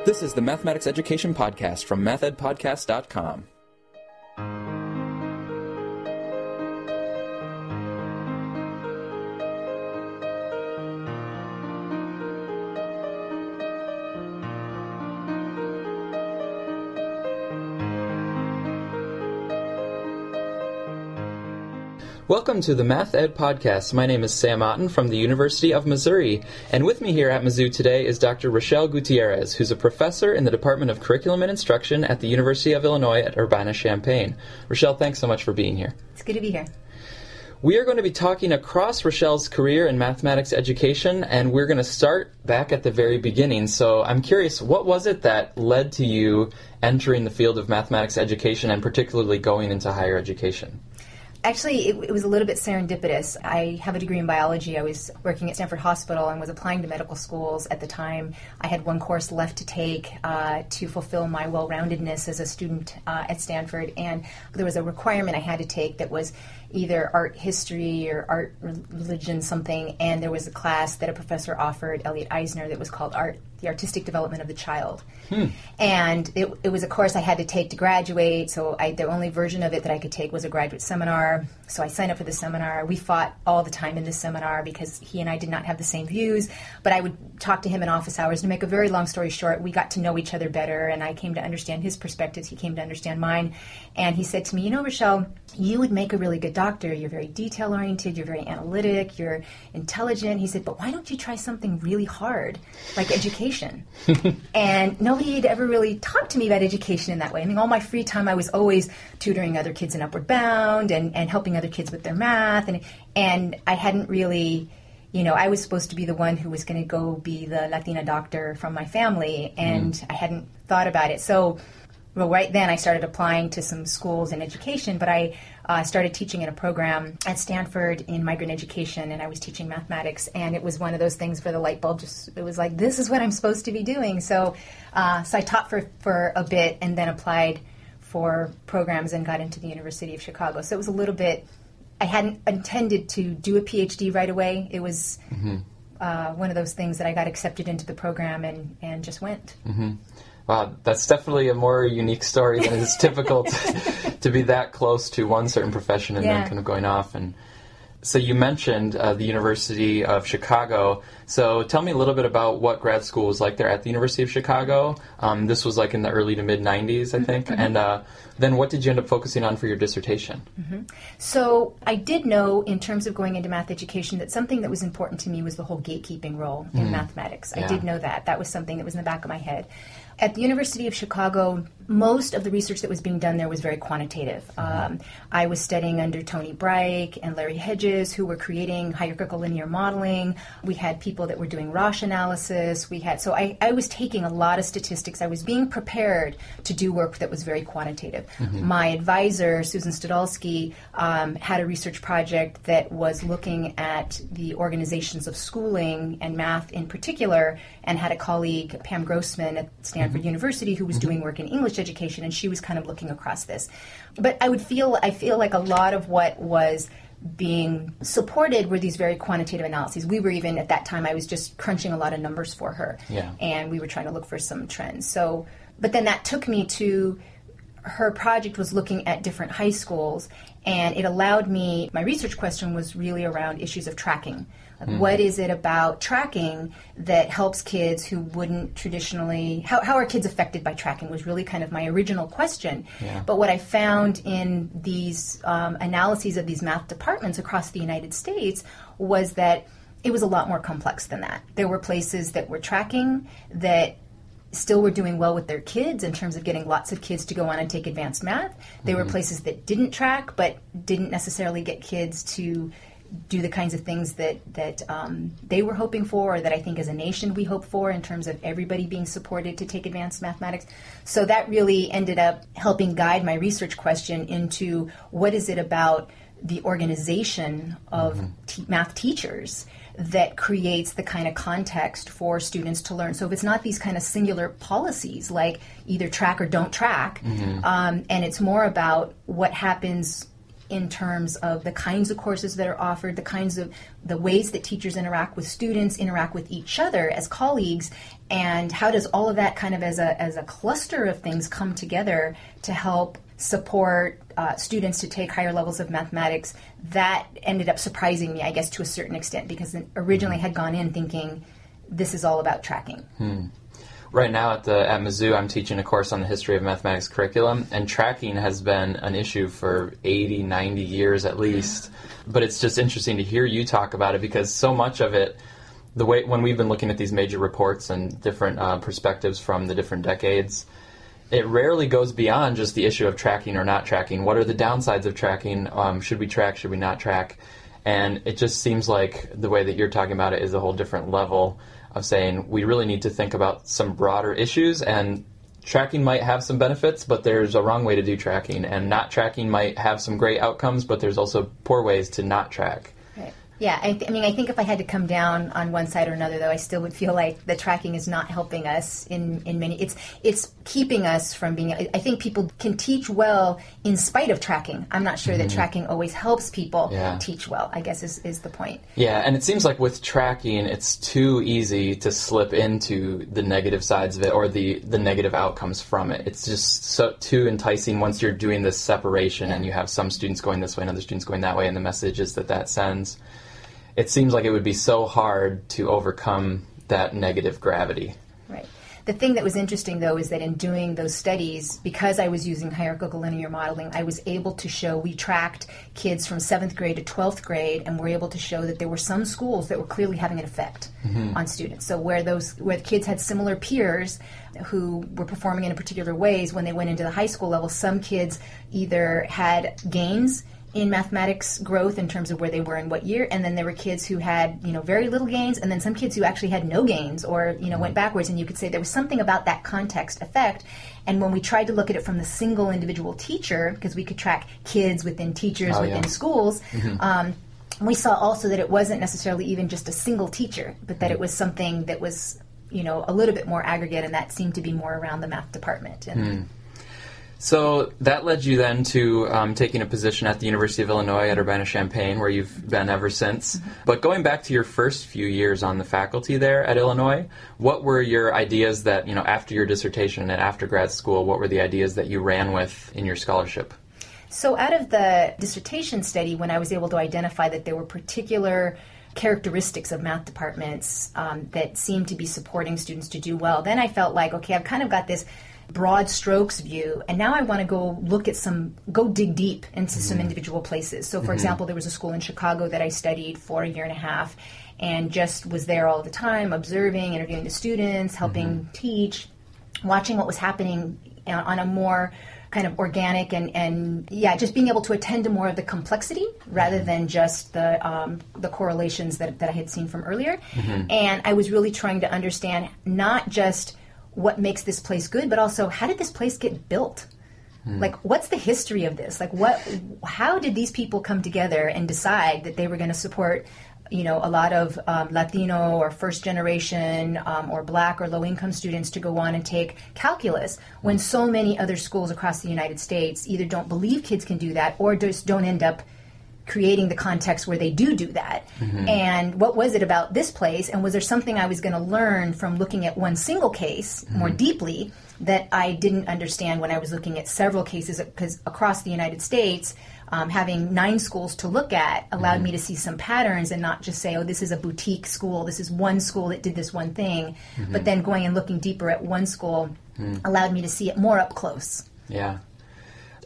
This is the Mathematics Education Podcast from mathedpodcast.com. Welcome to the Math Ed Podcast. My name is Sam Otten from the University of Missouri, and with me here at Mizzou today is Dr. Rochelle Gutierrez, who's a professor in the Department of Curriculum and Instruction at the University of Illinois at Urbana-Champaign. Rochelle, thanks so much for being here. It's good to be here. We are going to be talking across Rochelle's career in mathematics education, and we're going to start back at the very beginning. So I'm curious, what was it that led to you entering the field of mathematics education and particularly going into higher education? Actually, it was a little bit serendipitous. I have a degree in biology. I was working at Stanford Hospital and was applying to medical schools at the time. I had one course left to take to fulfill my well-roundedness as a student at Stanford, and there was a requirement I had to take that was either art history or art religion something, and there was a class that a professor offered, Elliot Eisner, that was called The Artistic Development of the Child. And it was a course I had to take to graduate, so the only version of it that I could take was a graduate seminar. So I signed up for the seminar. We fought all the time in this seminar because he and I did not have the same views, but I would talk to him in office hours. To make a very long story short, we got to know each other better, and I came to understand his perspectives. He came to understand mine, and he said to me, "You know, Rochelle, you would make a really good doctor. You're very detail-oriented, you're very analytic, you're intelligent." He said, "But why don't you try something really hard, like education?" And nobody had ever really talked to me about education in that way. I mean, all my free time, I was always tutoring other kids in Upward Bound and helping other kids with their math, and I hadn't really, I was supposed to be the one who was going to go be the Latina doctor from my family, and I hadn't thought about it. So, well, right then I started applying to some schools in education, but I started teaching in a program at Stanford in migrant education, and I was teaching mathematics, and it was one of those things where the light bulb it was like, this is what I'm supposed to be doing. So I taught for a bit and then applied for programs and got into the University of Chicago. So it was a little bit, I hadn't intended to do a PhD right away. It was one of those things that I got accepted into the program and just went. Wow, that's definitely a more unique story than is typical to be that close to one certain profession and then kind of going off. And so you mentioned the University of Chicago. So tell me a little bit about what grad school was like there at the University of Chicago. This was like in the early to mid-90s, I think. And then what did you end up focusing on for your dissertation? So I did know, in terms of going into math education, that something that was important to me was the whole gatekeeping role in mathematics. I did know that. That was something that was in the back of my head. At the University of Chicago, most of the research that was being done there was very quantitative. I was studying under Tony Brike and Larry Hedges, who were creating hierarchical linear modeling. We had people that were doing Roche analysis. So I was taking a lot of statistics. I was being prepared to do work that was very quantitative. My advisor, Susan Studalski, had a research project that was looking at the organizations of schooling and math in particular, and had a colleague, Pam Grossman, at Stanford University, who was doing work in English education, and she was kind of looking across this. But I feel like a lot of what was being supported were these very quantitative analyses. We were even, at that time, I was just crunching a lot of numbers for her, and we were trying to look for some trends. So, but then that took me to, her project was looking at different high schools, and it allowed me, my research question was really around issues of tracking. Like, what is it about tracking that helps kids who wouldn't traditionally, how are kids affected by tracking was really kind of my original question. But what I found in these analyses of these math departments across the United States was that it was a lot more complex than that. There were places that were tracking that still were doing well with their kids in terms of getting lots of kids to go on and take advanced math. There were places that didn't track but didn't necessarily get kids to do the kinds of things that they were hoping for, or that I think as a nation we hope for, in terms of everybody being supported to take advanced mathematics. So that really ended up helping guide my research question into what is it about the organization of math teachers that creates the kind of context for students to learn. So if it's not these kind of singular policies like either track or don't track, and it's more about what happens in terms of the kinds of courses that are offered, the ways that teachers interact with students, interact with each other as colleagues, and how does all of that kind of as a cluster of things come together to help support students to take higher levels of mathematics. That ended up surprising me, I guess, to a certain extent, because originally I had gone in thinking this is all about tracking. Right now at Mizzou, I'm teaching a course on the history of mathematics curriculum, and tracking has been an issue for 80, 90 years at least. But it's just interesting to hear you talk about it, because so much of it, when we've been looking at these major reports and different perspectives from the different decades, it rarely goes beyond just the issue of tracking or not tracking. What are the downsides of tracking? Should we track? Should we not track? And it just seems like the way that you're talking about it is a whole different level of saying we really need to think about some broader issues, and tracking might have some benefits, but there's a wrong way to do tracking, and not tracking might have some great outcomes, but there's also poor ways to not track. Right. Yeah, I think if I had to come down on one side or another, though, I still would feel like the tracking is not helping us in many. It's keeping us from being. I think people can teach well in spite of tracking. I'm not sure that tracking always helps people teach well, I guess is the point. Yeah, and it seems like with tracking, it's too easy to slip into the negative sides of it, or the negative outcomes from it. It's just too enticing once you're doing this separation and you have some students going this way and other students going that way, and the messages that sends. It seems like it would be so hard to overcome that negative gravity. Right. The thing that was interesting, though, is that in doing those studies, because I was using hierarchical linear modeling, I was able to show, we tracked kids from 7th grade to 12th grade, and were able to show that there were some schools that were clearly having an effect on students. So where the kids had similar peers who were performing in particular ways, when they went into the high school level, some kids either had gains in mathematics growth in terms of where they were in what year, and then there were kids who had very little gains, and then some kids who actually had no gains or went backwards, and you could say there was something about that context effect. And when we tried to look at it from the single individual teacher, because we could track kids within teachers within schools, we saw also that it wasn't necessarily even just a single teacher, but that it was something that was a little bit more aggregate, and that seemed to be more around the math department. And So that led you then to taking a position at the University of Illinois at Urbana-Champaign, where you've been ever since. But going back to your first few years on the faculty there at Illinois, what were your ideas that, after your dissertation and after grad school, what were the ideas that you ran with in your scholarship? So out of the dissertation study, when I was able to identify that there were particular characteristics of math departments that seemed to be supporting students to do well, then I felt like, okay, I've kind of got this broad strokes view, and now I want to go dig deep into some individual places. So for example, there was a school in Chicago that I studied for a year and a half, and just was there all the time, observing, interviewing the students, helping teach, watching what was happening on a more kind of organic and just being able to attend to more of the complexity rather than just the correlations that I had seen from earlier. And I was really trying to understand not just what makes this place good, but also how did this place get built? Like, what's the history of this? Like, how did these people come together and decide that they were going to support, a lot of Latino or first generation or Black or low income students to go on and take calculus, when so many other schools across the United States either don't believe kids can do that or just don't end up creating the context where they do that. And what was it about this place, and was there something I was going to learn from looking at one single case more deeply that I didn't understand when I was looking at several cases? Because across the United States, having 9 schools to look at allowed me to see some patterns and not just say, oh, this is a boutique school, this is one school that did this one thing, but then going and looking deeper at one school allowed me to see it more up close. Yeah.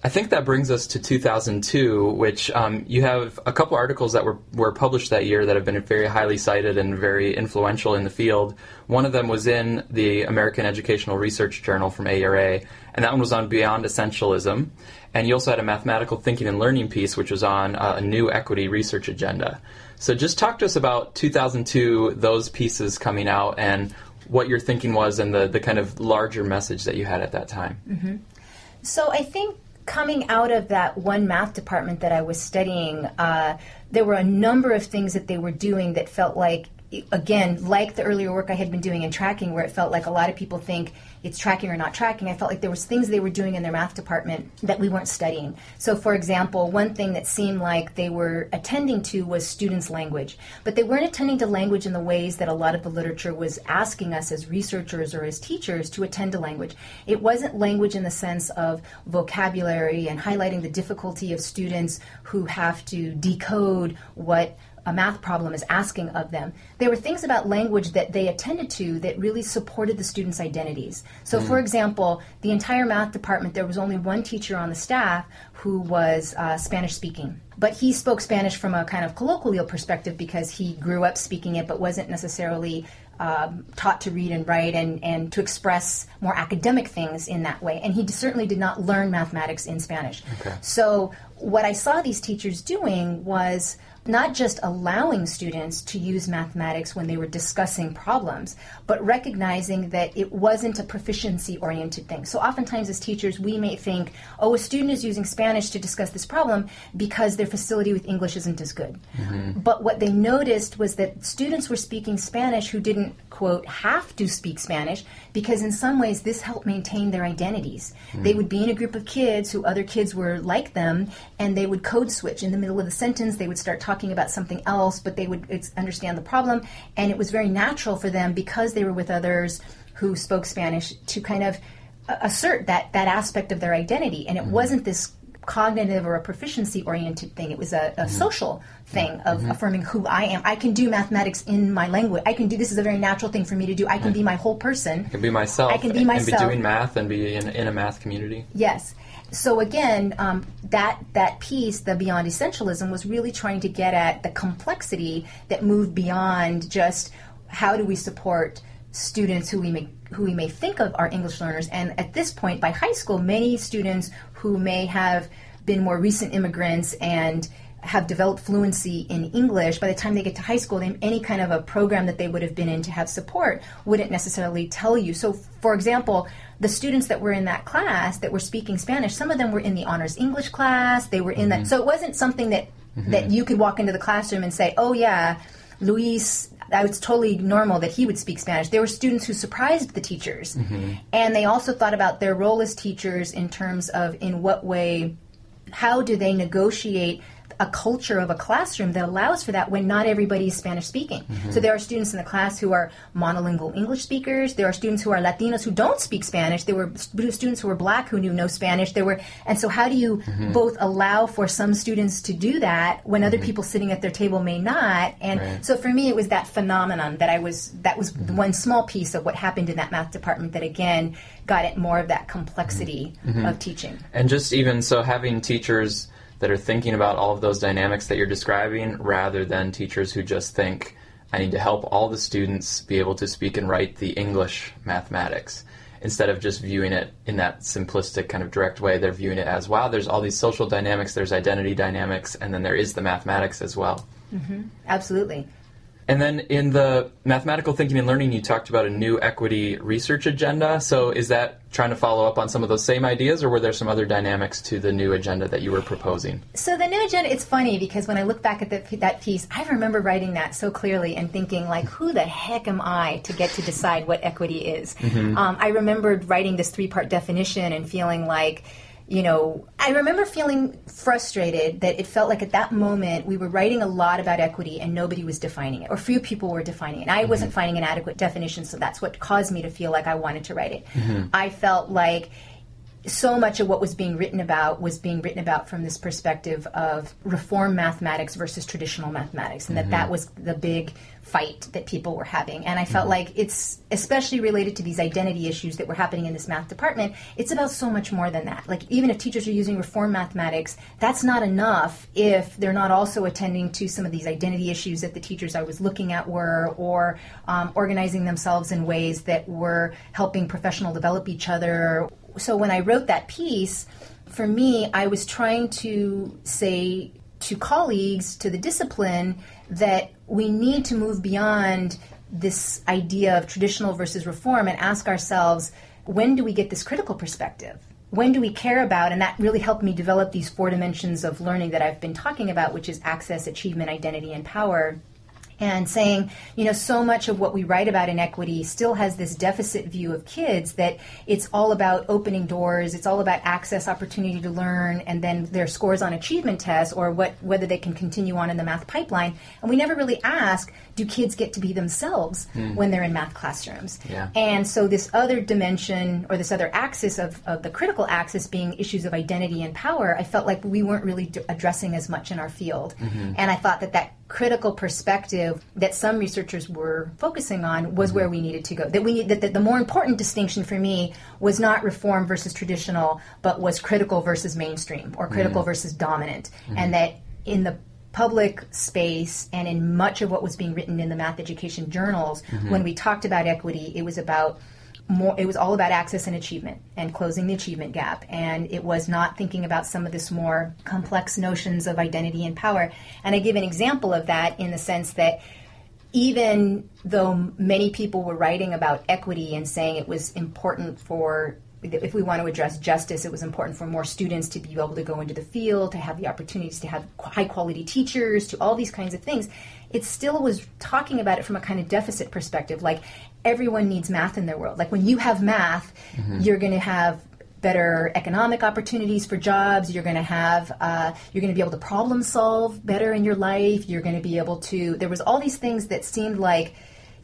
I think that brings us to 2002, which you have a couple articles that were published that year that have been very highly cited and very influential in the field. One of them was in the American Educational Research Journal from AERA, and that one was on Beyond Essentialism. And you also had a mathematical thinking and learning piece, which was on a new equity research agenda. So just talk to us about 2002, those pieces coming out, and what your thinking was and the kind of larger message that you had at that time. So I think coming out of that one math department that I was studying, there were a number of things that they were doing that felt like again, like the earlier work I had been doing in tracking, where it felt like a lot of people think it's tracking or not tracking, I felt like there was things they were doing in their math department that we weren't studying. So, for example, one thing that seemed like they were attending to was students' language. But they weren't attending to language in the ways that a lot of the literature was asking us as researchers or as teachers to attend to language. It wasn't language in the sense of vocabulary and highlighting the difficulty of students who have to decode what a math problem is asking of them. There were things about language that they attended to that really supported the students' identities. So, for example, the entire math department, there was only one teacher on the staff who was Spanish speaking. But he spoke Spanish from a kind of colloquial perspective because he grew up speaking it but wasn't necessarily taught to read and write and to express more academic things in that way. And he certainly did not learn mathematics in Spanish. Okay. So what I saw these teachers doing was not just allowing students to use mathematics when they were discussing problems, but recognizing that it wasn't a proficiency-oriented thing. So oftentimes as teachers, we may think, oh, a student is using Spanish to discuss this problem because their facility with English isn't as good. But what they noticed was that students were speaking Spanish who didn't, quote, have to speak Spanish, because in some ways this helped maintain their identities. They would be in a group of kids who other kids were like them, and they would code switch. In the middle of the sentence, they would start talking about something else, but they would understand the problem, and it was very natural for them, because they were with others who spoke Spanish, to kind of assert that aspect of their identity. And it wasn't this cognitive or a proficiency-oriented thing. It was a social thing of affirming who I am. I can do mathematics in my language. I can do this is a very natural thing for me to do. I can be my whole person. I can be myself. I can be myself. And be doing math and be in a math community. Yes. So again, that piece, the Beyond Essentialism, was really trying to get at the complexity that moved beyond just how do we support students who we may think of are English learners. And at this point, by high school, many students who may have been more recent immigrants and have developed fluency in English, by the time they get to high school, any kind of a program that they would have been in to have support wouldn't necessarily tell you. So, for example, the students that were in that class that were speaking Spanish, some of them were in the honors English class, they were in that, so it wasn't something that you could walk into the classroom and say, oh yeah, Luis, that was totally normal that he would speak Spanish. There were students who surprised the teachers. And they also thought about their role as teachers in terms of in what way, how do they negotiate a culture of a classroom that allows for that when not everybody is Spanish speaking. So there are students in the class who are monolingual English speakers. There are students who are Latinos who don't speak Spanish. There were students who were black who knew no Spanish. And so how do you both allow for some students to do that when other people sitting at their table may not? And so for me, it was that phenomenon that was one small piece of what happened in that math department that again got at more of that complexity of teaching. And just even so, having teachers that are thinking about all of those dynamics that you're describing, rather than teachers who just think, I need to help all the students be able to speak and write the English mathematics. Instead of just viewing it in that simplistic kind of direct way, they're viewing it as, wow, there's all these social dynamics, there's identity dynamics, and then there is the mathematics as well. Absolutely. And then in the mathematical thinking and learning, you talked about a new equity research agenda. So is that trying to follow up on some of those same ideas, or were there some other dynamics to the new agenda that you were proposing? So the new agenda, it's funny because when I look back at that piece, I remember writing that so clearly and thinking, like, who the heck am I to get to decide what equity is? I remembered writing this 3-part definition and feeling like, I remember feeling frustrated that it felt like at that moment we were writing a lot about equity and nobody was defining it, or few people were defining it. And I wasn't finding an adequate definition, so that's what caused me to feel like I wanted to write it. I felt like so much of what was being written about from this perspective of reform mathematics versus traditional mathematics, and that was the big fight that people were having. And I felt like it's especially related to these identity issues that were happening in this math department. It's about so much more than that. Like, even if teachers are using reform mathematics, that's not enough if they're not also attending to some of these identity issues that the teachers I was looking at were, or organizing themselves in ways that were helping professional develop each other. So when I wrote that piece, for me, I was trying to say to colleagues, to the discipline, that we need to move beyond this idea of traditional versus reform and ask ourselves, when do we get this critical perspective? When do we care about? And that really helped me develop these 4 dimensions of learning that I've been talking about, which is access, achievement, identity, and power. and saying, so much of what we write about inequity still has this deficit view of kids that it's all about opening doors, it's all about access, opportunity to learn, and then their scores on achievement tests or whether they can continue on in the math pipeline. And we never really ask, do kids get to be themselves when they're in math classrooms? Yeah. And so this other dimension or this other axis of the critical axis being issues of identity and power, I felt like we weren't really addressing as much in our field. And I thought that critical perspective that some researchers were focusing on was where we needed to go. That the more important distinction for me was not reform versus traditional, but was critical versus mainstream or critical versus dominant. And that in the public space and in much of what was being written in the math education journals, when we talked about equity, it was all about access and achievement and closing the achievement gap. And it was not thinking about some of this more complex notions of identity and power. And I give an example of that in the sense that even though many people were writing about equity and saying it was important for, if we want to address justice, it was important for more students to be able to go into the field, to have the opportunities to have high quality teachers, to all these kinds of things, it still was talking about it from a kind of deficit perspective. Like, everyone needs math in their world. Like, when you have math, you're going to have better economic opportunities for jobs. You're going to be able to problem solve better in your life. You're going to be able to, there was all these things that seemed like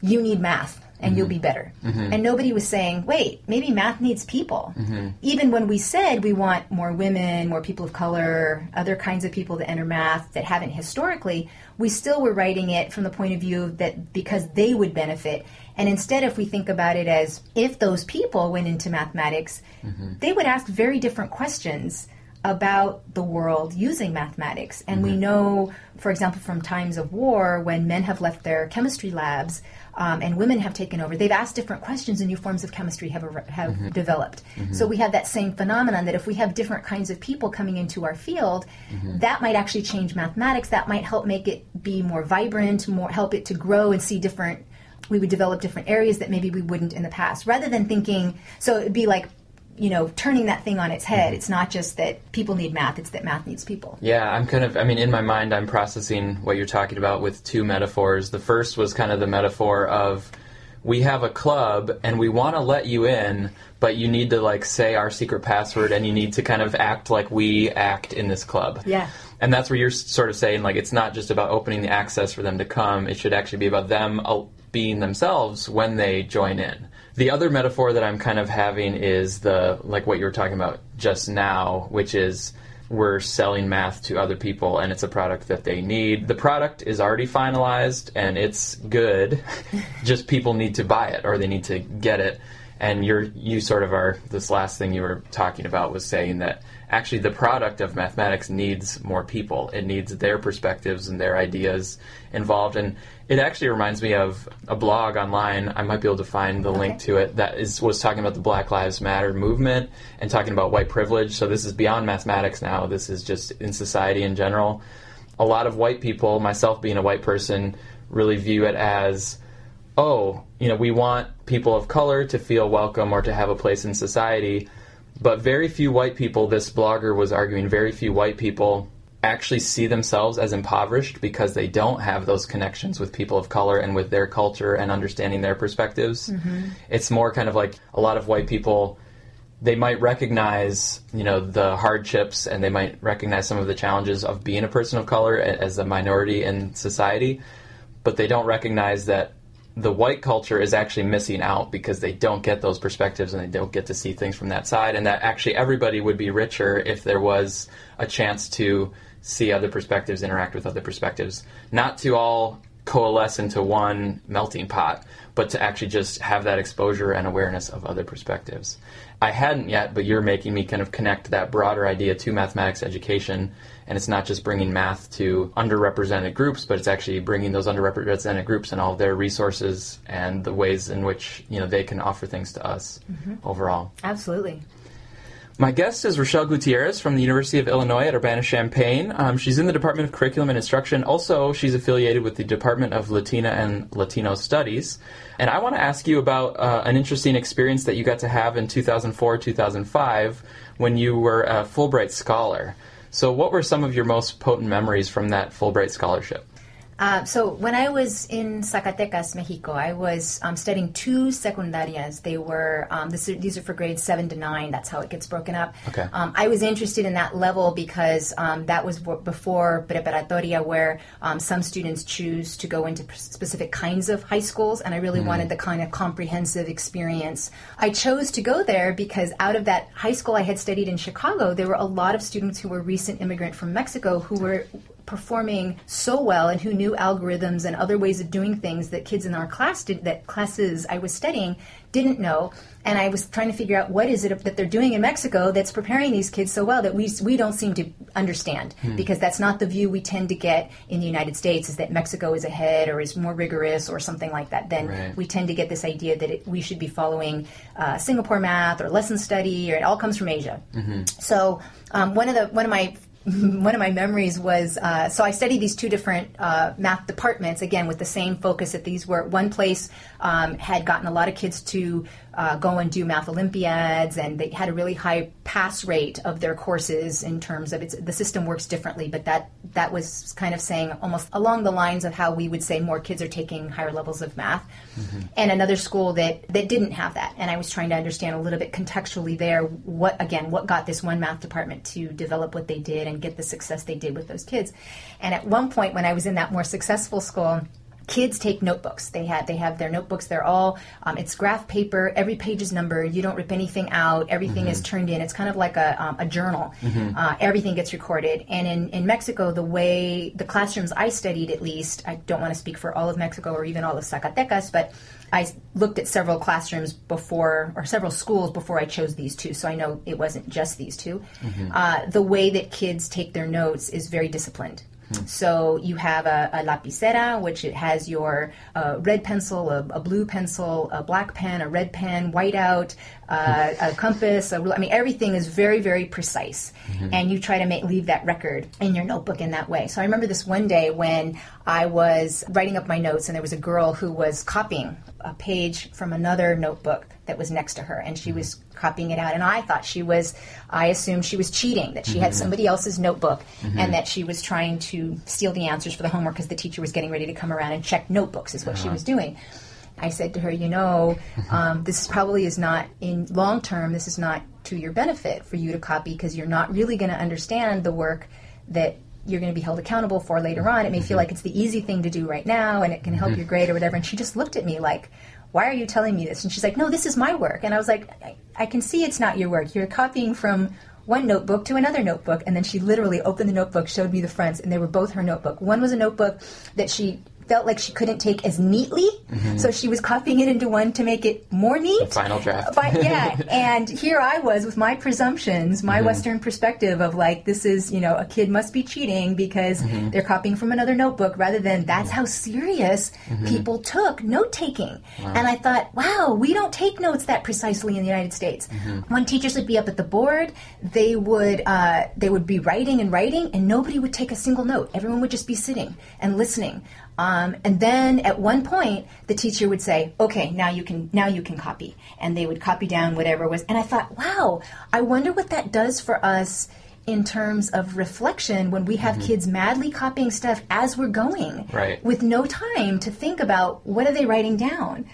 you need math and you'll be better. And nobody was saying, wait, maybe math needs people. Even when we said we want more women, more people of color, other kinds of people to enter math that haven't historically, we still were writing it from the point of view that because they would benefit. And instead, if we think about it as if those people went into mathematics, they would ask very different questions about the world using mathematics. And we know, for example, from times of war, when men have left their chemistry labs and women have taken over, they've asked different questions and new forms of chemistry have developed. So we have that same phenomenon that if we have different kinds of people coming into our field, that might actually change mathematics. That might help make it be more vibrant, help it to grow and see different, we would develop different areas that maybe we wouldn't in the past. Rather than thinking, so it'd be like, turning that thing on its head. It's not just that people need math, it's that math needs people. Yeah, in my mind, I'm processing what you're talking about with two metaphors. The first was kind of the metaphor of, we have a club and we want to let you in, but you need to say our secret password and you need to kind of act like we act in this club. Yeah. And that's where you're sort of saying, it's not just about opening the access for them to come, it should actually be about them being themselves when they join in. The other metaphor that I'm kind of having is what you were talking about just now, which is we're selling math to other people and it's a product that they need. The product is already finalized and it's good, just people need to buy it or they need to get it. And you sort of are, this last thing you were talking about was saying that actually the product of mathematics needs more people. It needs their perspectives and their ideas involved. And it actually reminds me of a blog online. I might be able to find the link to it that was talking about the Black Lives Matter movement and talking about white privilege. So this is beyond mathematics now. This is just in society in general. A lot of white people, myself being a white person, really view it as, we want people of color to feel welcome or to have a place in society. But very few white people, this blogger was arguing, very few white people actually see themselves as impoverished because they don't have those connections with people of color and with their culture and understanding their perspectives. It's more kind of like a lot of white people, they might recognize, the hardships and they might recognize some of the challenges of being a person of color as a minority in society, but they don't recognize that the white culture is actually missing out because they don't get those perspectives and they don't get to see things from that side, and that actually everybody would be richer if there was a chance to see other perspectives, interact with other perspectives, not to all coalesce into one melting pot, but to actually just have that exposure and awareness of other perspectives. I hadn't yet, but you're making me kind of connect that broader idea to mathematics education, and it's not just bringing math to underrepresented groups, but it's actually bringing those underrepresented groups and all of their resources and the ways in which they can offer things to us overall. Absolutely. My guest is Rochelle Gutierrez from the University of Illinois at Urbana-Champaign. She's in the Department of Curriculum and Instruction. Also, she's affiliated with the Department of Latina and Latino Studies. And I want to ask you about an interesting experience that you got to have in 2004-2005 when you were a Fulbright Scholar. So what were some of your most potent memories from that Fulbright Scholarship? So when I was in Zacatecas, Mexico, I was studying 2 secundarias. They were these are for grades 7 to 9. That's how it gets broken up. Okay. I was interested in that level because that was before preparatoria, where some students choose to go into specific kinds of high schools, and I really wanted the kind of comprehensive experience. I chose to go there because out of that high school I had studied in Chicago, there were a lot of students who were recent immigrant from Mexico who were performing so well and who knew algorithms and other ways of doing things that kids in our classes I was studying didn't know. And I was trying to figure out what is it that they're doing in Mexico that's preparing these kids so well that we don't seem to understand, because that's not the view we tend to get in the United States, is that Mexico is ahead or is more rigorous or something like that. Then we tend to get this idea that we should be following Singapore math or lesson study, or it all comes from Asia. So one of my memories was, so I studied these 2 different math departments, again, with the same focus that these were. One place had gotten a lot of kids to go and do math Olympiads, and they had a really high pass rate of their courses in terms of the system works differently, but that was kind of saying almost along the lines of how we would say more kids are taking higher levels of math. And another school that didn't have that. And I was trying to understand a little bit contextually there what got this one math department to develop what they did and get the success they did with those kids. And at one point when I was in that more successful school, kids take notebooks. They have their notebooks. They're all, it's graph paper. Every page is numbered. You don't rip anything out. Everything is turned in. It's kind of like a journal. Everything gets recorded. And in Mexico, the way the classrooms I studied, at least, I don't want to speak for all of Mexico or even all of Zacatecas, but I looked at several classrooms before, or several schools before I chose these 2, so I know it wasn't just these 2. The way that kids take their notes is very disciplined. So you have a lapicera, which it has your red pencil, a blue pencil, a black pen, a red pen, whiteout, a compass. Everything is very, very precise. And you try to leave that record in your notebook in that way. So I remember this one day when I was writing up my notes, and there was a girl who was copying a page from another notebook that was next to her, and she was copying it out. And I assumed she was cheating, that she had somebody else's notebook, and that she was trying to steal the answers for the homework because the teacher was getting ready to come around and check notebooks, is what she was doing. I said to her, this probably is not, in long term, this is not to your benefit for you to copy, because you're not really going to understand the work that you're going to be held accountable for later on. It may feel like it's the easy thing to do right now, and it can help your grade or whatever. And she just looked at me like, why are you telling me this? And she's like, no, this is my work. And I was like, I can see it's not your work. You're copying from one notebook to another notebook. And then she literally opened the notebook, showed me the fronts, and they were both her notebook. One was a notebook that she felt like she couldn't take as neatly, so she was copying it into one to make it more neat. The final draft. But, yeah, and here I was with my presumptions, my Western perspective of like, this is, a kid must be cheating because they're copying from another notebook, rather than that's how serious people took note-taking. Wow. And I thought, wow, we don't take notes that precisely in the United States. When teachers would be up at the board, they would be writing, and nobody would take a single note. Everyone would just be sitting and listening. And then at one point, the teacher would say, okay, now you can copy. And they would copy down whatever was. And I thought, wow, I wonder what that does for us in terms of reflection when we have kids madly copying stuff as we're going, with no time to think about what are they writing down.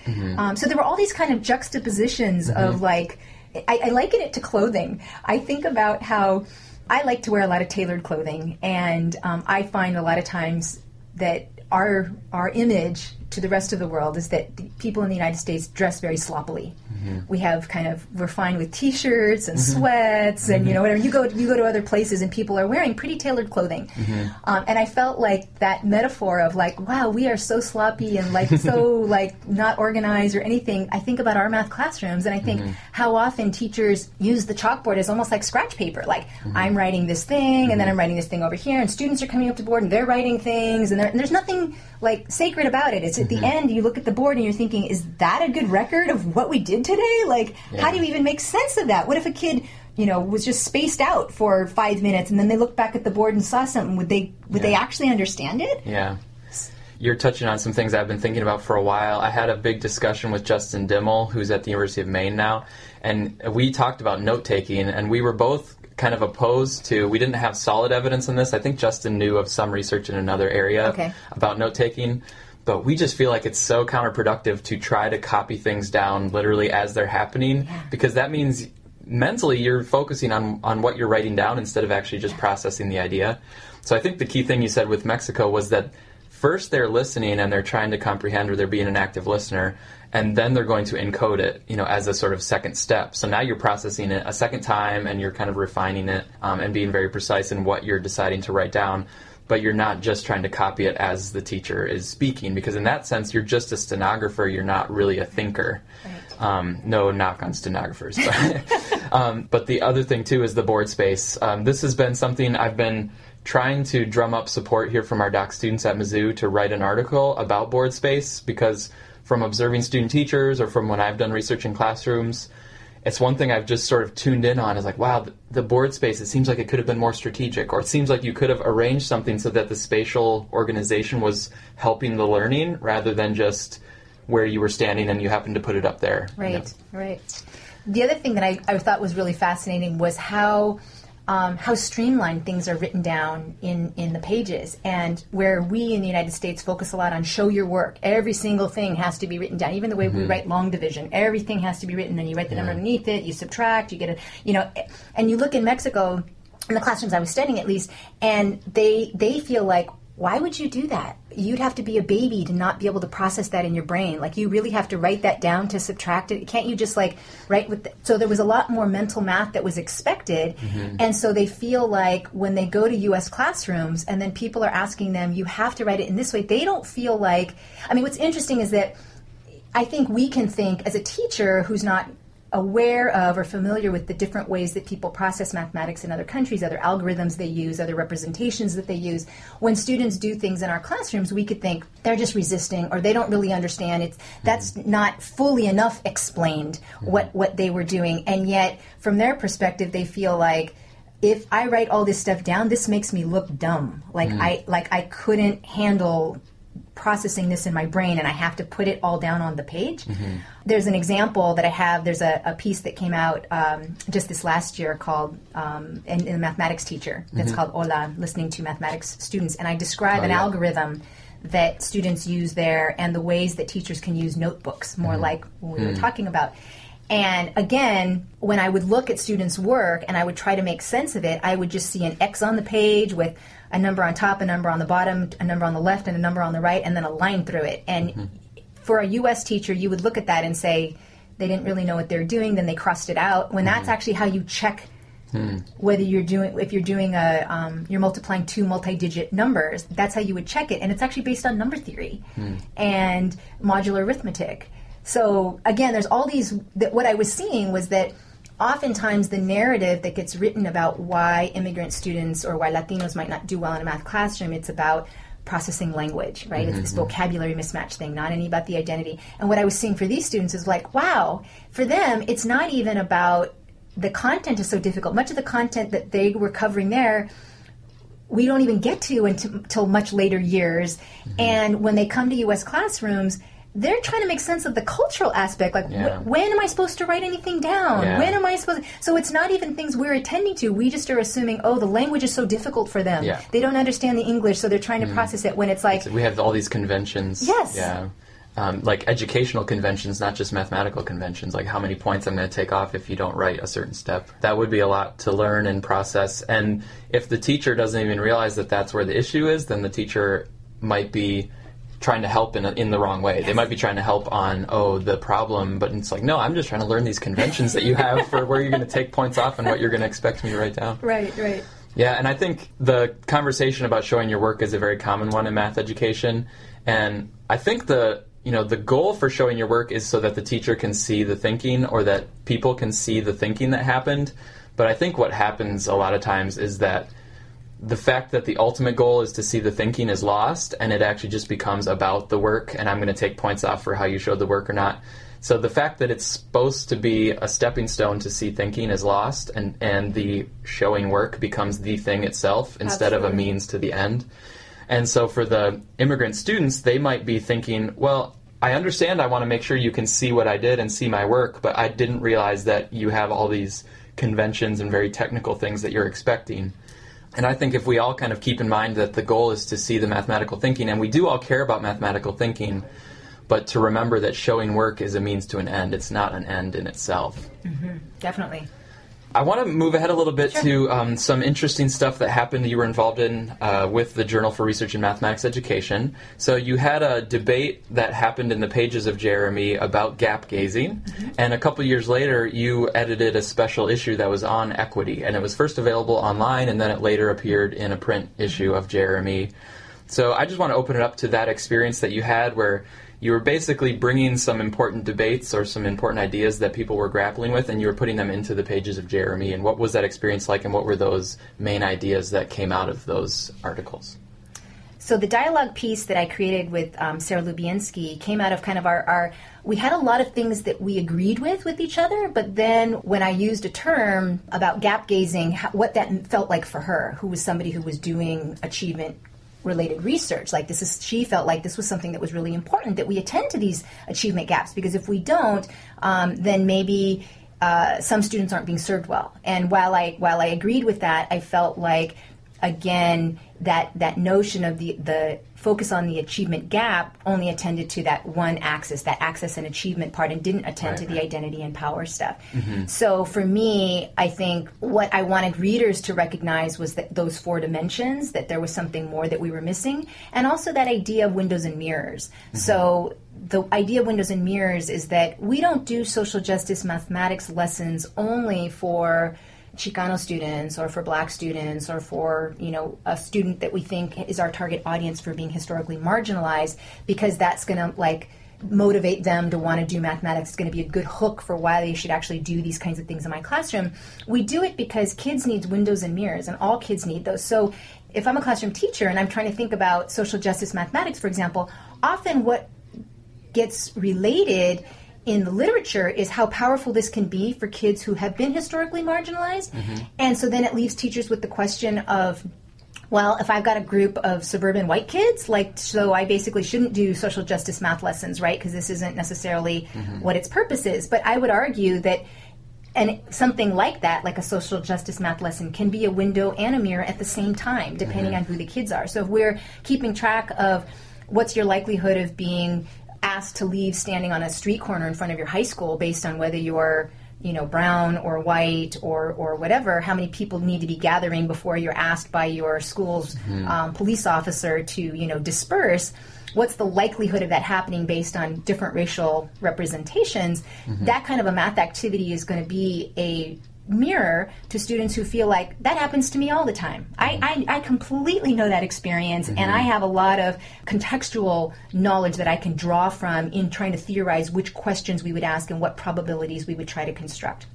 So there were all these kind of juxtapositions of like, I liken it to clothing. I think about how I like to wear a lot of tailored clothing, and I find a lot of times that our image to the rest of the world is that the people in the United States dress very sloppily. We have we're fine with T-shirts and sweats and whatever. You go to other places and people are wearing pretty tailored clothing. And I felt like that metaphor of like, wow, we are so sloppy and like so like not organized or anything. I think about our math classrooms, and I think how often teachers use the chalkboard as almost like scratch paper. Like I'm writing this thing and then I'm writing this thing over here, and students are coming up to board and they're writing things, and there's nothing like sacred about it. It's at the end you look at the board and you're thinking, is that a good record of what we did today? Like, how do you even make sense of that? What if a kid, was just spaced out for 5 minutes and then they looked back at the board and saw something? Would they actually understand it? Yeah. You're touching on some things I've been thinking about for a while. I had a big discussion with Justin Dimmel, who's at the University of Maine now, and we talked about note-taking, and we were both kind of opposed to, we didn't have solid evidence on this. I think Justin knew of some research in another area about note-taking, but we just feel like it's so counterproductive to try to copy things down literally as they're happening, because that means mentally you're focusing on what you're writing down instead of actually just processing the idea. So I think the key thing you said with Mexico was that first they're listening and they're trying to comprehend, or they're being an active listener, and then they're going to encode it, as a sort of second step. So now you're processing it a second time and you're kind of refining it and being very precise in what you're deciding to write down. But you're not just trying to copy it as the teacher is speaking, because in that sense you're just a stenographer, you're not really a thinker. Right. No knock on stenographers. But the other thing too is the board space. This has been something I've been trying to drum up support here from our doc students at Mizzou to write an article about board space, because from observing student teachers or from when I've done research in classrooms, it's one thing I've just sort of tuned in on is like, wow, the board space, it seems like it could have been more strategic, or it seems like you could have arranged something so that the spatial organization was helping the learning rather than just where you were standing and you happened to put it up there. Right, right. The other thing that I thought was really fascinating was how streamlined things are written down in the pages, and where we in the United States focus a lot on show your work. Every single thing has to be written down, even the way we write long division. Everything has to be written, then you write the number underneath it, you subtract, you get it, and you look in Mexico, in the classrooms I was studying at least, and they feel like, why would you do that? You'd have to be a baby to not be able to process that in your brain. Like, you really have to write that down to subtract it. Can't you just write with so there was a lot more mental math that was expected. And so they feel like when they go to U.S. classrooms and then people are asking them, you have to write it in this way, they don't feel like, what's interesting is that I think we can think as a teacher who's not aware of or familiar with the different ways that people process mathematics in other countries, other algorithms they use, other representations that they use. When students do things in our classrooms, we could think they're just resisting, or they don't really understand. That's not fully enough explained what they were doing. And yet, from their perspective, they feel like, if I write all this stuff down, this makes me look dumb. I couldn't handle processing this in my brain, and I have to put it all down on the page. There's an example that I have. There's a piece that came out just this last year called in the mathematics teacher that's called Hola, Listening to Mathematics Students, and I describe an algorithm that students use there and the ways that teachers can use notebooks, more like what we were talking about. And again, when I would look at students' work and I would try to make sense of it, I would just see an X on the page with a number on top, a number on the bottom, a number on the left, and a number on the right, and then a line through it. And for a U.S. teacher, you would look at that and say, they didn't really know what they're doing, then they crossed it out, when that's actually how you check whether you're doing, if you're doing you're multiplying two multi-digit numbers, that's how you would check it. And it's actually based on number theory and modular arithmetic. So again, there's all these, what I was seeing was that oftentimes the narrative that gets written about why immigrant students or why Latinos might not do well in a math classroom, it's about processing language, right? It's this vocabulary mismatch thing, not any about the identity. And what I was seeing for these students is like, wow, for them, it's not even about the content is so difficult. Much of the content that they were covering there, we don't even get to until much later years. And when they come to U.S. classrooms, they're trying to make sense of the cultural aspect. Like, when am I supposed to write anything down? When am I supposed to? So it's not even things we're attending to. We just are assuming, oh, the language is so difficult for them. They don't understand the English, so they're trying to process it, when it's like... we have all these conventions. Yes. Yeah. Like educational conventions, not just mathematical conventions, like how many points I'm going to take off if you don't write a certain step. That would be a lot to learn and process. And if the teacher doesn't even realize that that's where the issue is, then the teacher might be trying to help in the wrong way. They might be trying to help on, the problem, but it's like, no, I'm just trying to learn these conventions that you have for where you're going to take points off and what you're going to expect me to write down. Right. Yeah, and I think the conversation about showing your work is a very common one in math education. And I think the goal for showing your work is so that the teacher can see the thinking, or that people can see the thinking that happened. But I think what happens a lot of times is that the fact that the ultimate goal is to see the thinking is lost, and it actually just becomes about the work, and I'm going to take points off for how you showed the work or not. So the fact that it's supposed to be a stepping stone to see thinking is lost, and the showing work becomes the thing itself instead of a means to the end. And so for the immigrant students, they might be thinking, well, I understand I want to make sure you can see what I did and see my work, but I didn't realize that you have all these conventions and very technical things that you're expecting. And I think if we all kind of keep in mind that the goal is to see the mathematical thinking, and we do all care about mathematical thinking, but to remember that showing work is a means to an end. It's not an end in itself. Mm-hmm. Definitely. I want to move ahead a little bit to some interesting stuff that happened you were involved in with the Journal for Research in Mathematics Education. So you had a debate that happened in the pages of Jeremy about gap gazing, and a couple years later you edited a special issue that was on equity, and it was first available online, and then it later appeared in a print issue of Jeremy. So I just want to open it up to that experience that you had where you were basically bringing some important debates or some important ideas that people were grappling with, and you were putting them into the pages of Jeremy. And what was that experience like, and what were those main ideas that came out of those articles? So the dialogue piece that I created with Sarah Lubienski came out of kind of we had a lot of things that we agreed with each other, but then when I used a term about gap gazing, what that felt like for her, who was somebody who was doing achievement related research. She felt like this was something that was really important, that we attend to these achievement gaps, because if we don't, then maybe some students aren't being served well. And while I agreed with that, I felt like, again, that notion of the focus on the achievement gap only attended to that one axis, that access and achievement part, and didn't attend to the identity and power stuff. Mm-hmm. So for me, I think what I wanted readers to recognize was that those 4 dimensions, that there was something more that we were missing, and also that idea of windows and mirrors. Mm-hmm. So the idea of windows and mirrors is that we don't do social justice mathematics lessons only for Chicano students or for Black students or for, a student that we think is our target audience for being historically marginalized, because that's going to motivate them to want to do mathematics. It's going to be a good hook for why they should actually do these kinds of things in my classroom. We do it because kids need windows and mirrors, and all kids need those. So if I'm a classroom teacher and I'm trying to think about social justice mathematics, for example, often what gets related in the literature is how powerful this can be for kids who have been historically marginalized. Mm-hmm. And so then it leaves teachers with the question of, well, if I've got a group of suburban white kids, so I basically shouldn't do social justice math lessons, right? Because this isn't necessarily what its purpose is. But I would argue that something like that, like a social justice math lesson, can be a window and a mirror at the same time, depending on who the kids are. So if we're keeping track of what's your likelihood of being asked to leave standing on a street corner in front of your high school based on whether you're, brown or white or whatever, how many people need to be gathering before you're asked by your school's police officer to, disperse, what's the likelihood of that happening based on different racial representations? That kind of a math activity is going to be a mirror to students who feel like that happens to me all the time. I completely know that experience, and I have a lot of contextual knowledge that I can draw from in trying to theorize which questions we would ask and what probabilities we would try to construct.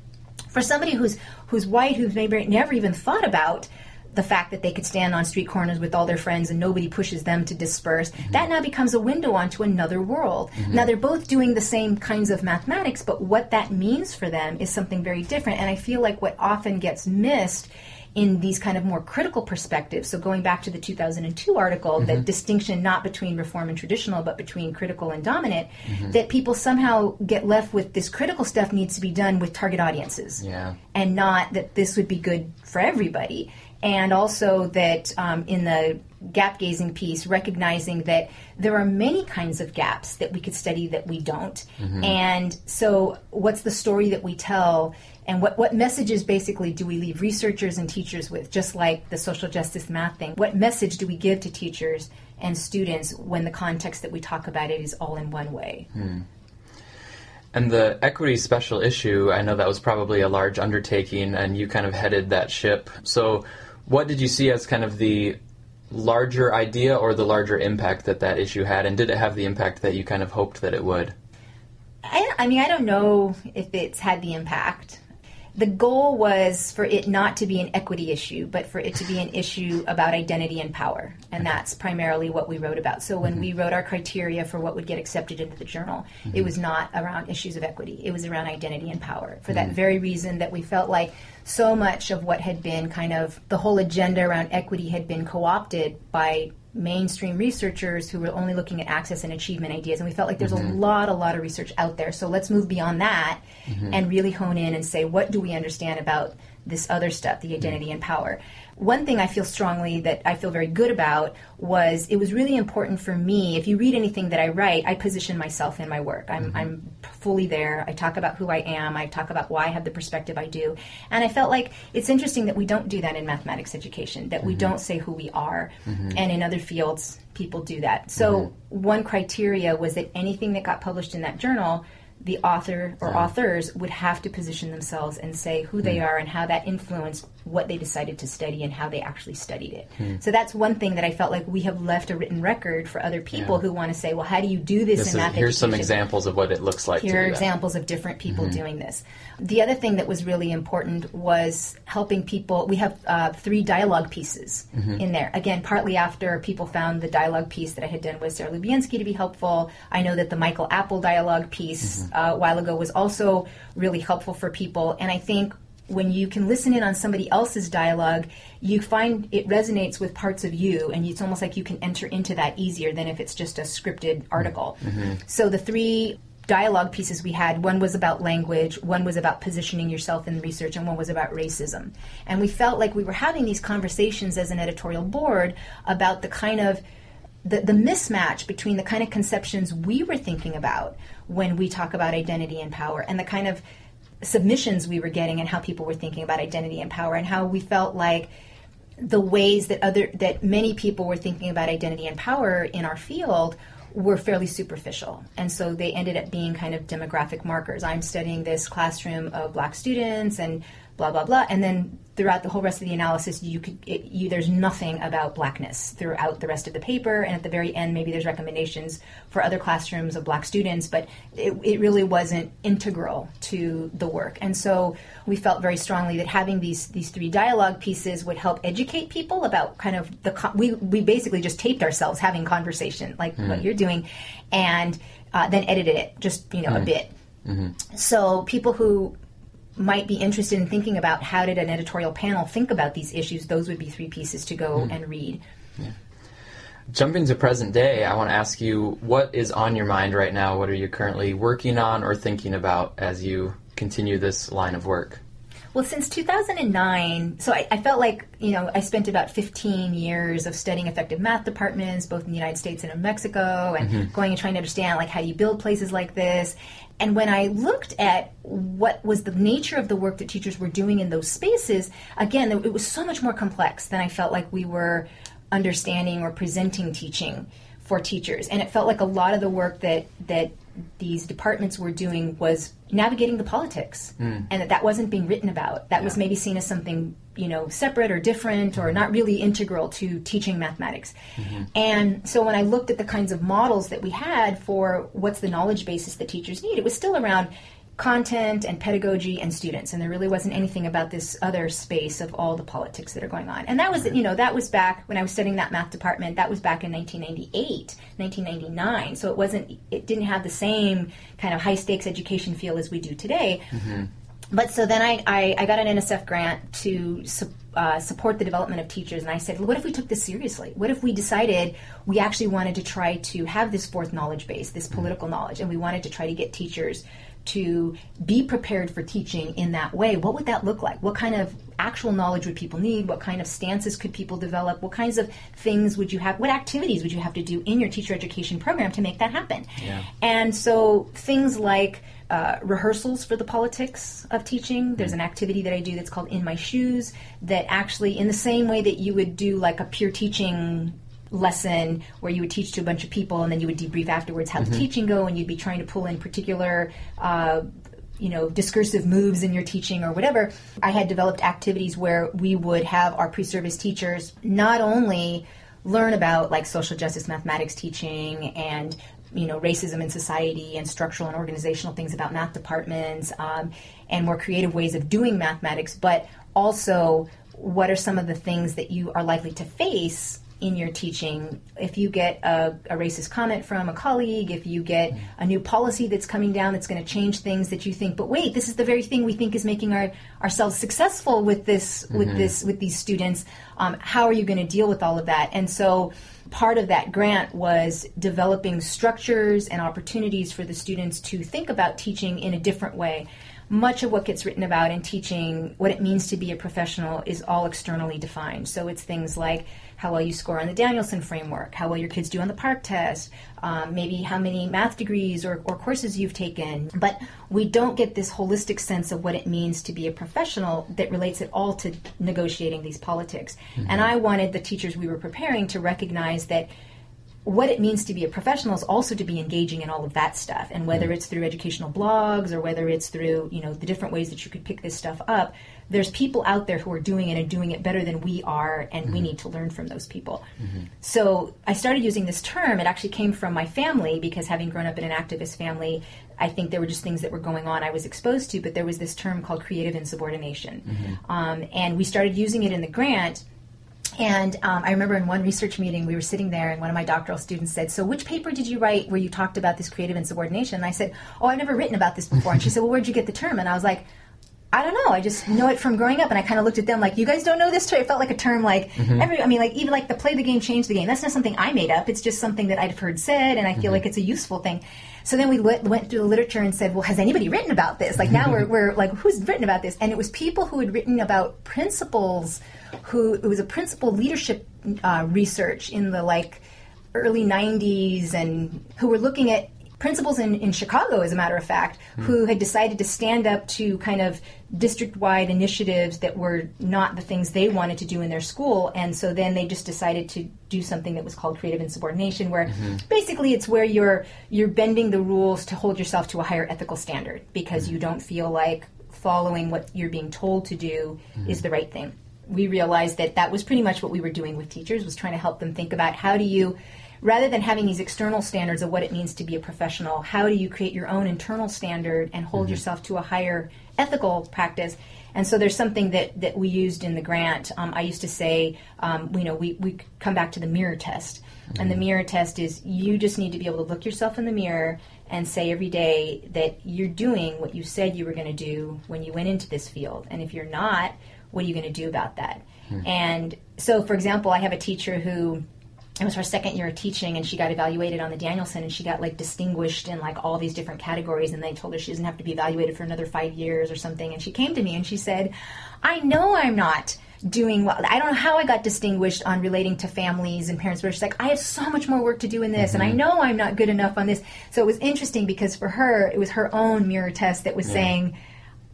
For somebody who's white, who's maybe never even thought about the fact that they could stand on street corners with all their friends and nobody pushes them to disperse, that now becomes a window onto another world. Now, they're both doing the same kinds of mathematics, but what that means for them is something very different. And I feel like what often gets missed in these kind of more critical perspectives, so going back to the 2002 article, the distinction not between reform and traditional, but between critical and dominant, that people somehow get left with this critical stuff needs to be done with target audiences, and not that this would be good for everybody. And also that in the gap gazing piece, recognizing that there are many kinds of gaps that we could study that we don't. And so what's the story that we tell, and what messages basically do we leave researchers and teachers with, just like the social justice math thing? What message do we give to teachers and students when the context that we talk about it is all in one way? And the equity special issue, I know that was probably a large undertaking, and you kind of headed that ship. So what did you see as kind of the larger idea or the larger impact that issue had, and did it have the impact that you kind of hoped that it would? I don't know if it's had the impact. The goal was for it not to be an equity issue, but for it to be an issue about identity and power. And that's primarily what we wrote about. So when we wrote our criteria for what would get accepted into the journal, it was not around issues of equity. It was around identity and power. For that very reason that we felt like so much of what had been kind of the whole agenda around equity had been co-opted by mainstream researchers who were only looking at access and achievement ideas, and we felt like there's a lot of research out there. So let's move beyond that and really hone in and say, what do we understand about this other stuff, the identity and power? One thing I feel strongly that I feel very good about was it was really important for me. If you read anything that I write, I position myself in my work. I'm fully there. I talk about who I am. I talk about why I have the perspective I do. And I felt like it's interesting that we don't do that in mathematics education, that we don't say who we are. And in other fields, people do that. So one criteria was that anything that got published in that journal, the author or authors would have to position themselves and say who they are and how that influenced what they decided to study and how they actually studied it. So that's one thing that I felt like we have left a written record for other people who want to say, well, how do you do this in math education? Here's some examples of what it looks like. Here are examples of different people doing this. The other thing that was really important was helping people. We have 3 dialogue pieces in there. Again, partly after people found the dialogue piece that I had done with Sarah Lubienski to be helpful. I know that the Michael Apple dialogue piece a while ago was also really helpful for people. And I think when you can listen in on somebody else's dialogue, you find it resonates with parts of you, and it's almost like you can enter into that easier than if it's just a scripted article. So the 3 dialogue pieces we had, one was about language, one was about positioning yourself in research, and one was about racism. And we felt like we were having these conversations as an editorial board about the kind of the mismatch between the kind of conceptions we were thinking about when we talk about identity and power, and the kind of submissions we were getting and how people were thinking about identity and power, and how we felt like the ways that many people were thinking about identity and power in our field were fairly superficial. And so they ended up being kind of demographic markers. I'm studying this classroom of black students and blah, blah, blah. And then throughout the whole rest of the analysis, there's nothing about blackness throughout the rest of the paper. And at the very end, maybe there's recommendations for other classrooms of black students, but it really wasn't integral to the work. And so we felt very strongly that having these 3 dialogue pieces would help educate people about kind of we basically just taped ourselves having conversation like what you're doing, and then edited it just, a bit. So people who might be interested in thinking about how did an editorial panel think about these issues, those would be 3 pieces to go and read. Jumping to present day, I want to ask you, what is on your mind right now? What are you currently working on or thinking about as you continue this line of work? Well, since 2009, so I felt like, I spent about 15 years of studying effective math departments, both in the United States and in Mexico, and going and trying to understand, like, how do you build places like this? And when I looked at what was the nature of the work that teachers were doing in those spaces, again, it was so much more complex than I felt like we were understanding or presenting teaching for teachers. And it felt like a lot of the work that these departments were doing was navigating the politics, and that wasn't being written about. That was maybe seen as something, separate or different or not really integral to teaching mathematics. And so when I looked at the kinds of models that we had for what's the knowledge basis that teachers need, it was still around content and pedagogy and students, and there really wasn't anything about this other space of all the politics that are going on. And that was, that was back when I was studying that math department. That was back in 1998, 1999. So it didn't have the same kind of high stakes education feel as we do today. But so then I got an NSF grant to support the development of teachers, and I said, well, what if we took this seriously? What if we decided we actually wanted to try to have this 4th knowledge base, this political knowledge, and we wanted to try to get teachers to be prepared for teaching in that way? What would that look like? What kind of actual knowledge would people need? What kind of stances could people develop? What kinds of things would you have? What activities would you have to do in your teacher education program to make that happen? And so things like rehearsals for the politics of teaching. There's an activity that I do that's called In My Shoes, that actually, in the same way that you would do like a peer teaching lesson where you would teach to a bunch of people and then you would debrief afterwards how the teaching go, and you'd be trying to pull in particular discursive moves in your teaching or whatever, I had developed activities where we would have our pre-service teachers not only learn about like social justice mathematics teaching and racism in society and structural and organizational things about math departments and more creative ways of doing mathematics, but also what are some of the things that you are likely to face in your teaching. If you get a racist comment from a colleague, if you get a new policy that's coming down that's going to change things that you think, but wait, this is the very thing we think is making ourselves successful with this, with these students. How are you going to deal with all of that? And so part of that grant was developing structures and opportunities for the students to think about teaching in a different way. Much of what gets written about in teaching, what it means to be a professional, is all externally defined. So it's things like how well you score on the Danielson framework, how well your kids do on the PARCC test, maybe how many math degrees or courses you've taken. But we don't get this holistic sense of what it means to be a professional that relates it all to negotiating these politics. And I wanted the teachers we were preparing to recognize that what it means to be a professional is also to be engaging in all of that stuff. And whether it's through educational blogs or whether it's through, the different ways that you could pick this stuff up, there's people out there who are doing it and doing it better than we are, and we need to learn from those people. So I started using this term. It actually came from my family, because having grown up in an activist family, I think there were just things that were going on I was exposed to, but there was this term called creative insubordination. And we started using it in the grant. And I remember in one research meeting, we were sitting there, and one of my doctoral students said, "So which paper did you write where you talked about this creative insubordination?" And I said, "Oh, I've never written about this before." And she said, "Well, where'd you get the term?" And I was like, "I don't know. I just know it from growing up." And I kind of looked at them like, "You guys don't know this term?" It felt like a term like even like the play the game, change the game. That's not something I made up. It's just something that I've heard said, and I feel like it's a useful thing. So then we went through the literature and said, "Well, has anybody written about this?" Like now we're like, who's written about this? And it was people who had written about principles. It was a principal leadership research in the early 90s, and who were looking at principals in Chicago, as a matter of fact, who had decided to stand up to kind of district-wide initiatives that were not the things they wanted to do in their school. And so then they just decided to do something that was called creative insubordination, where basically it's where you're bending the rules to hold yourself to a higher ethical standard because you don't feel like following what you're being told to do is the right thing. We realized that was pretty much what we were doing with teachers, was trying to help them think about how do you, rather than having these external standards of what it means to be a professional, how do you create your own internal standard and hold yourself to a higher ethical practice? And so there's something that we used in the grant. I used to say, we come back to the mirror test. And the mirror test is you just need to be able to look yourself in the mirror and say every day that you're doing what you said you were going to do when you went into this field. And if you're not, what are you going to do about that? And so, for example, I have a teacher who, it was her second year of teaching, and she got evaluated on the Danielson, and she got distinguished in all these different categories, and they told her she doesn't have to be evaluated for another 5 years or something. And she came to me and she said, "I know I'm not doing well. I don't know how I got distinguished on relating to families and parents," but she's like, "I have so much more work to do in this, and I know I'm not good enough on this." So it was interesting because for her, it was her own mirror test that was saying,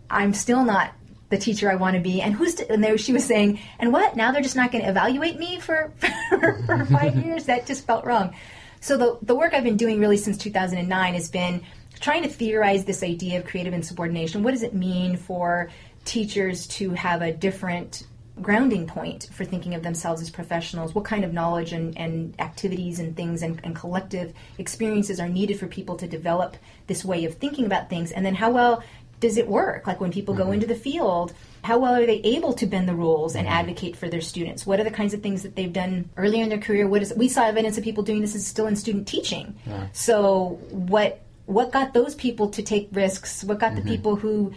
"I'm still not the teacher I want to be," and she was saying, "And what? Now they're just not going to evaluate me for 5 years?" That just felt wrong. So the work I've been doing really since 2009 has been trying to theorize this idea of creative insubordination. What does it mean for teachers to have a different grounding point for thinking of themselves as professionals? What kind of knowledge and activities and things and collective experiences are needed for people to develop this way of thinking about things? And then how well does it work? Like when people go into the field, how well are they able to bend the rules and advocate for their students? What are the kinds of things that they've done earlier in their career? We saw evidence of people doing this is still in student teaching. So what got those people to take risks? What got the people who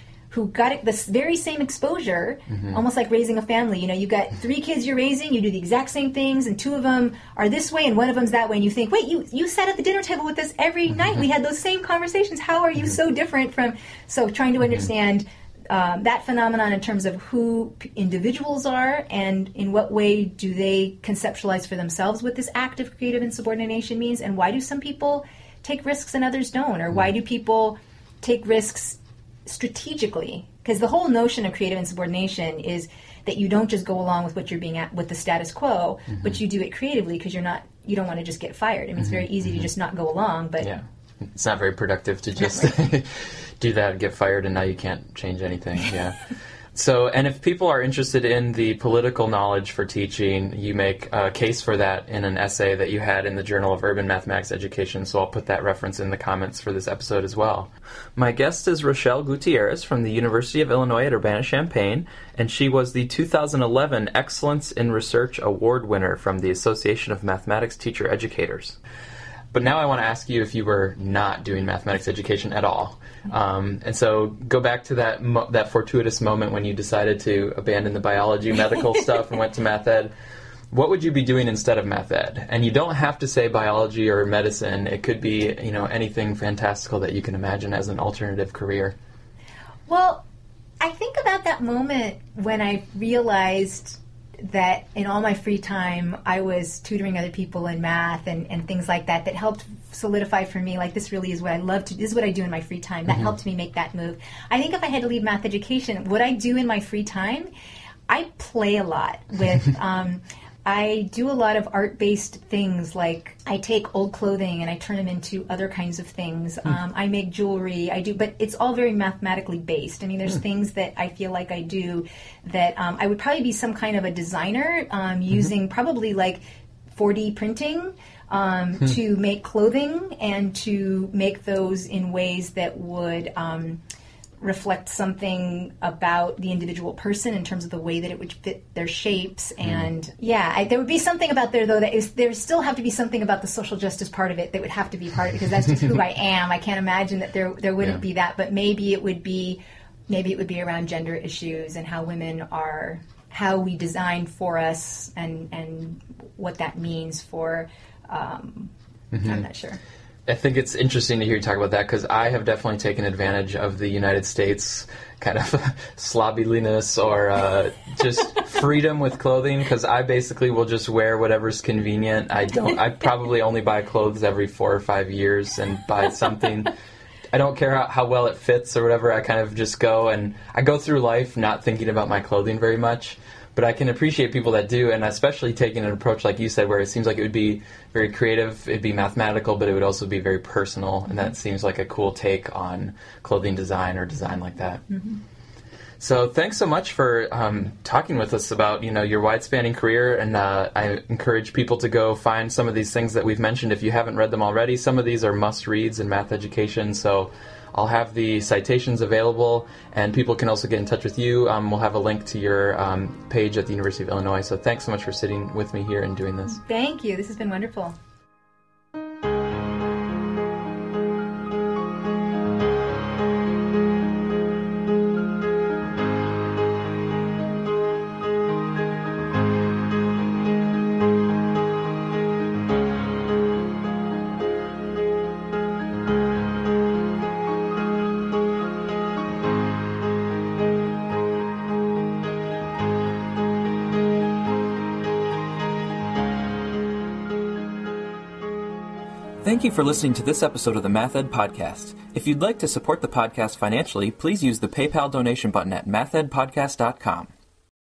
got this very same exposure, almost like raising a family? You've got 3 kids you're raising, you do the exact same things, and 2 of them are this way and 1 of them's that way, and you think, wait, you sat at the dinner table with us every night, we had those same conversations, how are you so different from... So trying to understand that phenomenon in terms of who individuals are and in what way do they conceptualize for themselves what this act of creative insubordination means, and why do some people take risks and others don't, or why do people take risks strategically? Because the whole notion of creative insubordination is that you don't just go along with what you're being at with the status quo, but you do it creatively because you don't want to just get fired. I mean, it's very easy to just not go along, but it's not very productive to just do that and get fired, and now you can't change anything. So, and if people are interested in the political knowledge for teaching, you make a case for that in an essay that you had in the Journal of Urban Mathematics Education, so I'll put that reference in the comments for this episode as well. My guest is Rochelle Gutierrez from the University of Illinois at Urbana-Champaign, and she was the 2011 Excellence in Research Award winner from the Association of Mathematics Teacher Educators. But now I want to ask you if you were not doing mathematics education at all. And so go back to that fortuitous moment when you decided to abandon the biology, medical stuff, and went to math ed. What would you be doing instead of math ed? And you don't have to say biology or medicine. It could be, anything fantastical that you can imagine as an alternative career. Well, I think about that moment when I realized that in all my free time, I was tutoring other people in math and things like that helped solidify for me, like, this really is what I love to do. This is what I do in my free time. That helped me make that move. I think if I had to leave math education, what I do in my free time, I play a lot with, I do a lot of art-based things, like I take old clothing and I turn them into other kinds of things. I make jewelry, but it's all very mathematically based. I mean, there's things that I feel like I do that I would probably be some kind of a designer using probably like 4D printing to make clothing and to make those in ways that would reflect something about the individual person in terms of the way that it would fit their shapes. And there would be something about there, though, there would still have to be something about the social justice part of it that would have to be part of it, because that's just who I am. I can't imagine that there wouldn't be that, but maybe it would be around gender issues and how women are, how we design for us, and what that means for I'm not sure. I think it's interesting to hear you talk about that, because I have definitely taken advantage of the United States kind of slobbiness or just freedom with clothing, because I basically will just wear whatever's convenient. I probably only buy clothes every 4 or 5 years and buy something. I don't care how well it fits or whatever. I kind of just go, and I go through life not thinking about my clothing very much. But I can appreciate people that do, and especially taking an approach like you said, where it seems like it would be very creative, it'd be mathematical, but it would also be very personal, and that seems like a cool take on clothing design or design like that. So thanks so much for talking with us about your wide-spanning career, and I encourage people to go find some of these things that we've mentioned if you haven't read them already. Some of these are must-reads in math education, so I'll have the citations available, and people can also get in touch with you. We'll have a link to your page at the University of Illinois. So thanks so much for sitting with me here and doing this. Thank you. This has been wonderful. Thank you for listening to this episode of the Math Ed Podcast. If you'd like to support the podcast financially, please use the PayPal donation button at mathedpodcast.com.